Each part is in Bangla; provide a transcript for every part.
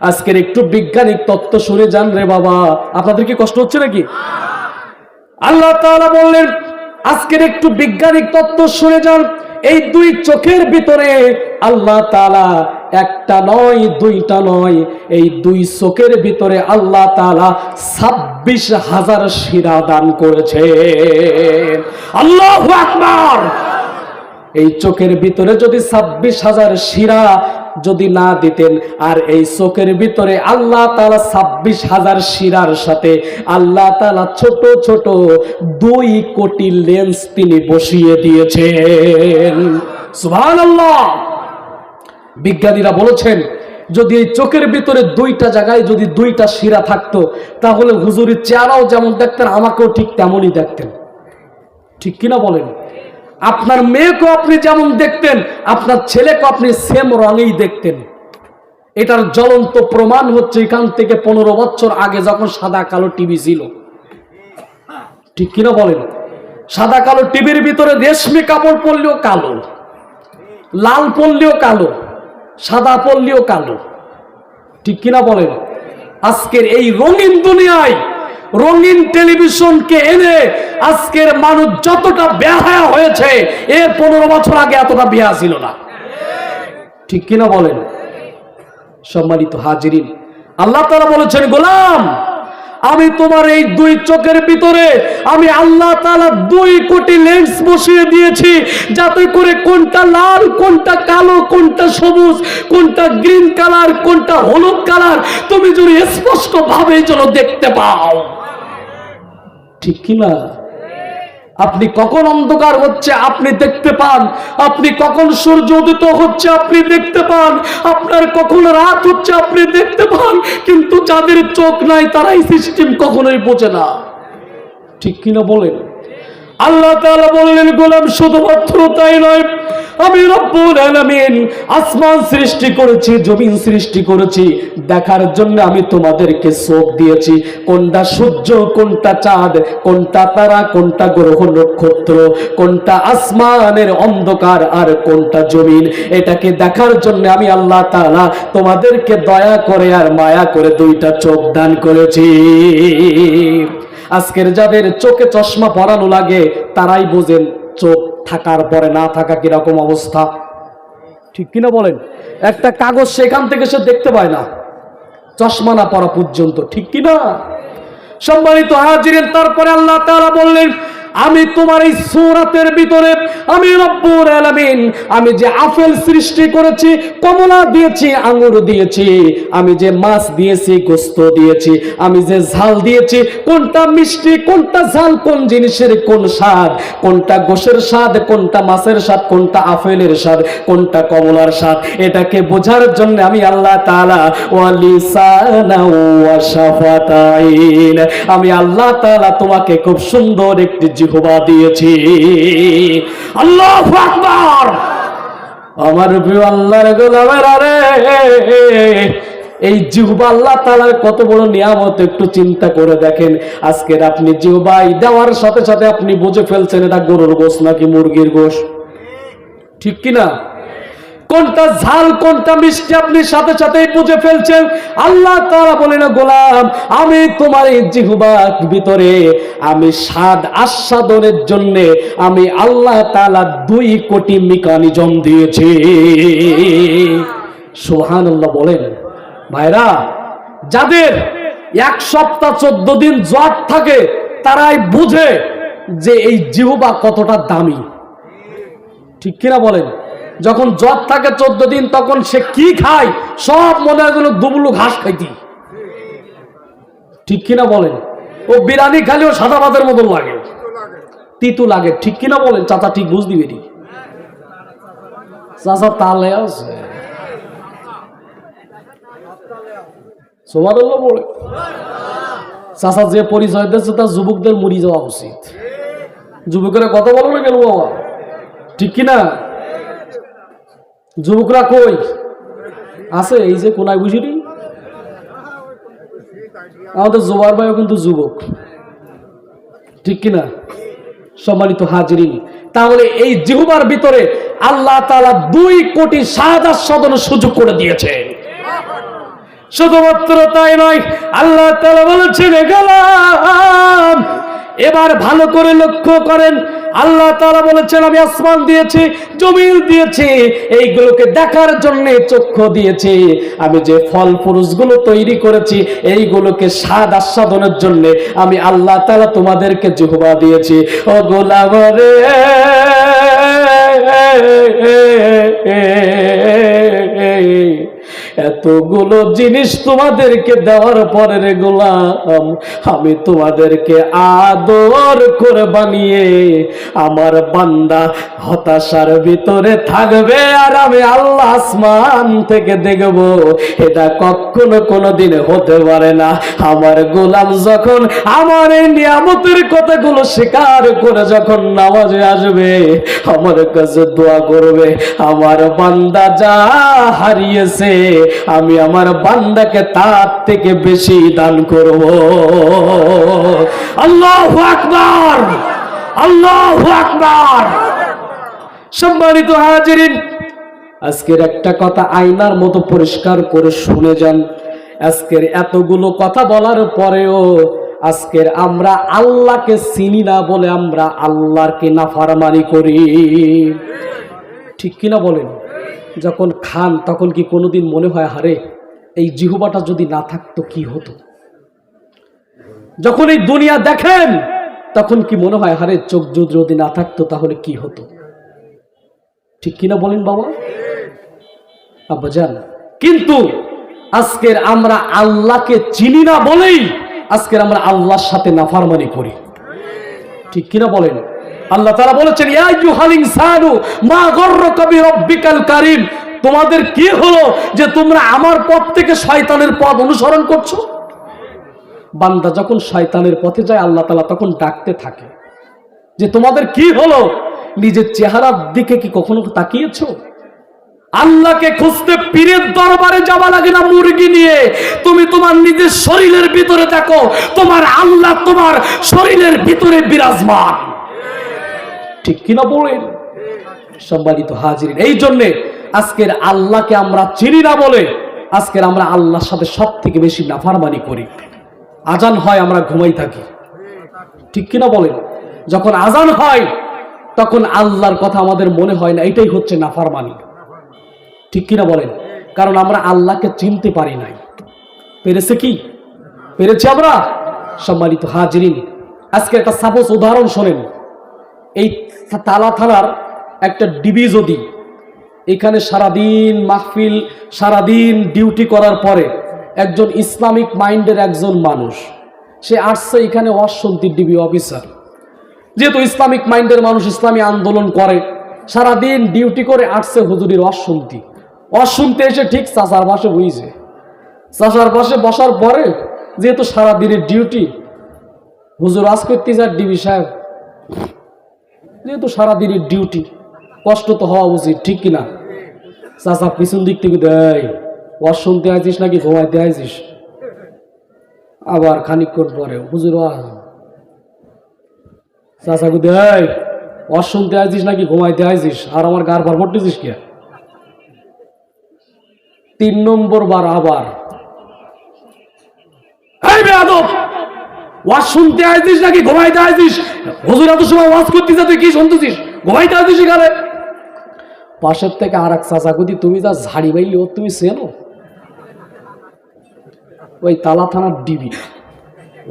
আজকের একটু বৈজ্ঞানিক তত্ত্ব শুনে যান রে বাবা, আপনাদের কি কষ্ট হচ্ছে নাকি? আল্লাহ তাআলা বললেন আজকের একটু বৈজ্ঞানিক তত্ত্ব শুনে যান। এই দুই চোখের ভিতরে আল্লাহ তাআলা একটা নয় দুইটা নয়, এই দুই চোখের ভিতরে আল্লাহ তাআলা 26,000 শিরা দান করেছেন। আল্লাহু আকবার। এই চোখের ভিতরে যদি 26,000 শিরা যদি না দিতেন, আর এই চোখের ভিতরে আল্লাহ তাআলা 26,000 শিরার সাথে আল্লাহ তাআলা ছোট ছোট 2 কোটি লেন্স তিনি বসিয়ে দিয়েছেন। সুবহানাল্লাহ। বিজ্ঞানীরা বলেছেন যদি এই চোখের ভিতরে 2টা জায়গায় যদি 2টা শিরা থাকতো, তাহলে হুজুরের চেহারাও যেমন দেখতেন আমাকেও ঠিক তেমনই দেখতেন। ঠিক কিনা বলেন? আপনার মেয়েকেও আপনি যেমন দেখতেন আপনার ছেলেকে আপনি সেম রঙেই দেখতেন। এটার জ্বলন্ত প্রমাণ হচ্ছে এখান থেকে 15 বছর আগে যখন সাদা কালো টিভি ছিল। ঠিক কিনা বলেন? সাদা কালো টিভির ভিতরে রেশমি কাপড় পরলেও কালো, লাল পরলেও কালো, সাদা পরলেও কালো। ঠিক কিনা বলেন? আজকের এই রঙিন দুনিয়ায় রঙিন টেলিভিশনকে এনে আজকের মানুষ যতটা বেহায়া হয়েছে, এর 15 বছর আগে এতটা বেহায়া ছিল না। ঠিক কিনা বলেন? সম্মানিত হাজিরিন, আল্লাহ তাআলা বলেছেন গোলাম আমি তোমার এই 2 চোখের ভিতরে আমি আল্লাহ তাআলা 2 কোটি লেন্স বসিয়ে দিয়েছি, যাতে করে কোনটা লাল কোনটা কালো কোনটা সবুজ কোনটা গ্রিন কালার কোনটা হলুদ কালার তুমি যদি স্পষ্ট ভাবে যেন দেখতে পাও। ঠিক কিনা? আপনি কখন অন্ধকার হচ্ছে আপনি দেখতে পান, আপনি কখন সূর্য উদিত হচ্ছে আপনি দেখতে পান, আপনার কখন রাত হচ্ছে আপনি দেখতে পান, কিন্তু যাদের চোখ নাই তারা এই সিস্টেম কখনোই বোঝে না। ঠিক কিনা বলেন? আল্লাহ তাআলা বললেন গোলাম শুধুমাত্র তাই নয়, আমি রব্বুল আলামিন আসমান সৃষ্টি করেছি জমিন সৃষ্টি করেছি দেখার জন্য আমি তোমাদেরকে চোখ দিয়েছি। কোনটা সূর্য কোনটা চাঁদ কোনটা তারা কোনটা গ্রহ নক্ষত্র কোনটা আসমানের অন্ধকার আর কোনটা জমিন, এটাকে দেখার জন্য আমি আল্লাহ তাআলা তোমাদেরকে দয়া করে আর মায়া করে 2টা চোখ দান করেছি। আজকের যাদের চোখে চশমা পরানো লাগে তারাই বোঝেন চোখ থাকার পরে না থাকা কিরকম অবস্থা। ঠিক কিনা বলেন? একটা কাগজ সেখান থেকে সে দেখতে পায় না চশমা না পরা পর্যন্ত। ঠিক কিনা? সম্মানিত হাজিরিন, তারপরে আল্লাহ তাআলা বললেন আমি তোমার এই সূরাতের ভিতরে আমি রব্বুল আলামিন আমি যে আপেল সৃষ্টি করেছি, কমলা দিয়েছি, আঙ্গুর দিয়েছি, আমি যে মাছ দিয়েছি, গোশত দিয়েছি, আমি যে ঝাল দিয়েছি, কোনটা মিষ্টি কোনটা ঝাল কোন জিনিসের কোন স্বাদ, কোনটা গোশের স্বাদ কোনটা মাছের স্বাদ কোনটা আপেলের স্বাদ কোনটা কমলার স্বাদ, এটাকে বোঝার জন্য আমি আল্লাহ তাআলা ওয়া লিসানা ওয়া শাফাতাইন আমি আল্লাহ তাআলা তোমাকে খুব সুন্দর একটি জিহ্বা দিয়েছি। আল্লাহু আকবার। আমার প্রিয় আল্লাহর গোলামেরা রে, এই জিহ্বা আল্লাহ তাআলার কত বড় নিয়ামত একটু চিন্তা করে দেখেন। আজকের আপনি জিহ্বাই দেওয়ার সাথে সাথে আপনি বুঝে ফেলছেন এটা গরুর গোশত নাকি মুরগির গোশত। ঠিক কিনা? কোনটা ঝাল কোনটা মিষ্টি আপনি সাথে সাথেই বুঝে ফেলছেন। আল্লাহ তাআলা বলেন গোলাম আমি তোমার এই জিহ্বার ভিতরে আমি স্বাদ আস্বাদনের জন্য আমি আল্লাহ তাআলা 2 কোটি মেকানিজম দিয়েছি। সুবহানাল্লাহ বলেন। ভাইরা, যাদের 1 সপ্তাহ 14 দিন জ্বর থাকে তারাই বুঝে যে এই জিহ্বা কতটা দামি। ঠিক কিনা বলেন? যখন জ্বর থাকে 14 দিন তখন সে কি খায় সব মনে হয় যেন দুবুলু ঘাস খাইতি। ঠিক কিনা বলেন? ও বিরিয়ানি খালেও সাদা ভাতের মতো লাগে, তিতু লাগে। ঠিক কিনা বলেন? চাচা ঠিক বুঝ দিবে নি? চাচা তালে আছে সুবহানাল্লাহ বলে। চাচা যে পরিচয় দিচ্ছে তা যুবকদের মরি যাওয়া উচিত। যুবকেরা কথা বলো না কেন বাবা? ঠিক কিনা? যুবকরা কই আছে? এই যে কোনায় বুঝিনি আমাদের জোয়ার ভাইও কিন্তু যুবক। ঠিক কিনা? সম্মানিত হাজিরিন, তাহলে এই জিহ্বার ভিতরে আল্লাহ তাআলা 2 কোটি স্বাদ আস্বাদনের সুযোগ করে দিয়েছে। শুধুমাত্র তাই নয়, আল্লাহ তাআলা বলেছেন, গোলাম এবার ভালো করে লক্ষ্য করেন, আল্লাহ তাআলা বলেছেন আমি আসমান দিয়েছি, জমিন দিয়েছি, এইগুলোকে দেখার জন্য চক্ষু দিয়েছি, আমি যে ফল ফুরুষগুলো তৈরি করেছি এইগুলোকে স্বাদ আস্বাদনের জন্য আমি আল্লাহ তাআলা তোমাদেরকে জিহ্বা দিয়েছি। ও গোলাম রে, এতগুলো জিনিস তোমাদেরকে দেওয়ার পরে রে গোলাম, আমি তোমাদেরকে আদর করে বানিয়ে আমার বান্দা হতাশার ভিতরে থাকবে, আর আমি আল্লাহ আসমান থেকে দেখব। এটা কখনো কোনোদিন হতে পারে না। আমার গোলাম যখন আমার এই নিয়ামতের কথাগুলো স্বীকার করে যখন নামাজে আসবে, আমার কাছে দোয়া করবে, আমার বান্দা যা হারিয়েছে আমি আমার বান্দাকে তার থেকে বেশি দান করব। আল্লাহু আকবার, আল্লাহু আকবার। সম্মানিত হাজিরিন, আজকের একটা কথা আয়নার মতো পরিষ্কার করে শুনে যান। আজকের এতগুলো কথা বলার পরেও আজকের আমরা আল্লাহকে চিনি না বলে আমরা আল্লাহকে নাফরমানি করি। ঠিক কিনা বলেন? যখন খান তখন কি কোনোদিন মনে হয় হারে এই জিহ্বাটা যদি না থাকতো কি হতো? যখন এই দুনিয়া দেখেন তখন কি মনে হয় হারে চোখ যদি না থাকতো তাহলে কি হতো? ঠিক কিনা বলেন বাবা, আব্বাজান? কিন্তু আজকের আমরা আল্লাহকে চিনি না বলেই আজকের আমরা আল্লাহর সাথে নাফরমানি করি। ঠিক কিনা বলেন? আল্লাহ তাআলা বলেছেন, ইয়া আইয়ুহাল ইনসানু মা গররাকা বিরাব্বিকাল কারীম, তোমাদের কি হলো যে তোমরা আমার পথ থেকে শয়তানের পথ অনুসরণ করছো? বান্দা যখন শয়তানের পথে যায় আল্লাহ তাআলা তখন ডাকতে থাকে যে তোমাদের কি হলো? নিজের চেহারার দিকে কি কখনো তাকিয়েছো? আল্লাহকে খুঁজতে পীরের দরবারে যাওয়া লাগে না মুরগি নিয়ে। তুমি তোমার নিজের শরীরের ভিতরে দেখো, তোমার আল্লাহ তোমার শরীরের ভিতরে বিরাজমান। ঠিক কিনা বলেন? সম্মানিত হাজিরিন, এই জন্য আজকের আল্লাহকে আমরা চিনি না বলে আজকের আমরা আল্লাহর সাথে সব থেকে বেশি নাফরমানি করি। আজান হয় আমরা ঘুমাই থাকি। ঠিক কিনা বলেন? যখন আজান হয় তখন আল্লাহর কথা আমাদের মনে হয় না, এটাই হচ্ছে নাফরমানি। ঠিক কিনা বলেন? কারণ আমরা আল্লাহকে চিনতে পারি নাই। পেরেছে কি? পেরেছি আমরা? সম্মানিত হাজিরিন, আজকে একটা সাপোজ উদাহরণ শোনেন। এই তালা থানার একটা ডিবি যদি এখানে সারাদিন মাহফিল, সারাদিন ডিউটি করার পরে একজন ইসলামিক মাইন্ডের একজন মানুষ সে আসছে এখানে অশান্তির ডিবি অফিসার, যেহেতু ইসলামিক মাইন্ডের মানুষ ইসলামী আন্দোলন করে, সারাদিন ডিউটি করে আসছে হুজুরির অশুনতে এসে ঠিক চাচার পাশে বইছে। চাচার পাশে বসার পরে যেহেতু সারাদিনের ডিউটি, হুজুর আজ করতে যায় ডিবি সাহেব, যেহেতু সারাদিনের ডিউটি কষ্ট তো হওয়া উচিত, ঠিক কিনা? চাচা পিছন দিক থেকে দেয়, অশুনতে আইছিস নাকি ঘুমাইতে আইছিস? আবার খানিকক্ষণ পরে হুজুর চাচা কু দেয়, অশুনতে আইছিস নাকি ঘুমাইতে আইছিস? আর আমার গার ভর পড়তেছিস কে? 3 নম্বর বার আবার, এই বেয়াদব, ওয়াজ শুনতে আইছিস নাকি ঘুমাইতে আইছিস? হুজুর এত সময় ওয়াজ করতেছে, তুই কি শুনতেছিস? ঘুমাইতে আইছিস এখানে? পাশের থেকে আর এক চাচা কুদি, তুমি যা ঝাড়ি বাইলি ও তুমি চেনো? ওই তালা থানার ডিবি,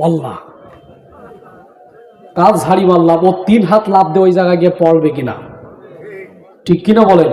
আল্লাহ কাজ ঝাড়ি মারলাম, ও 3 হাত লাভ দিয়ে ওই জায়গায় গিয়ে পড়বে কিনা? ঠিক কিনা বলেন?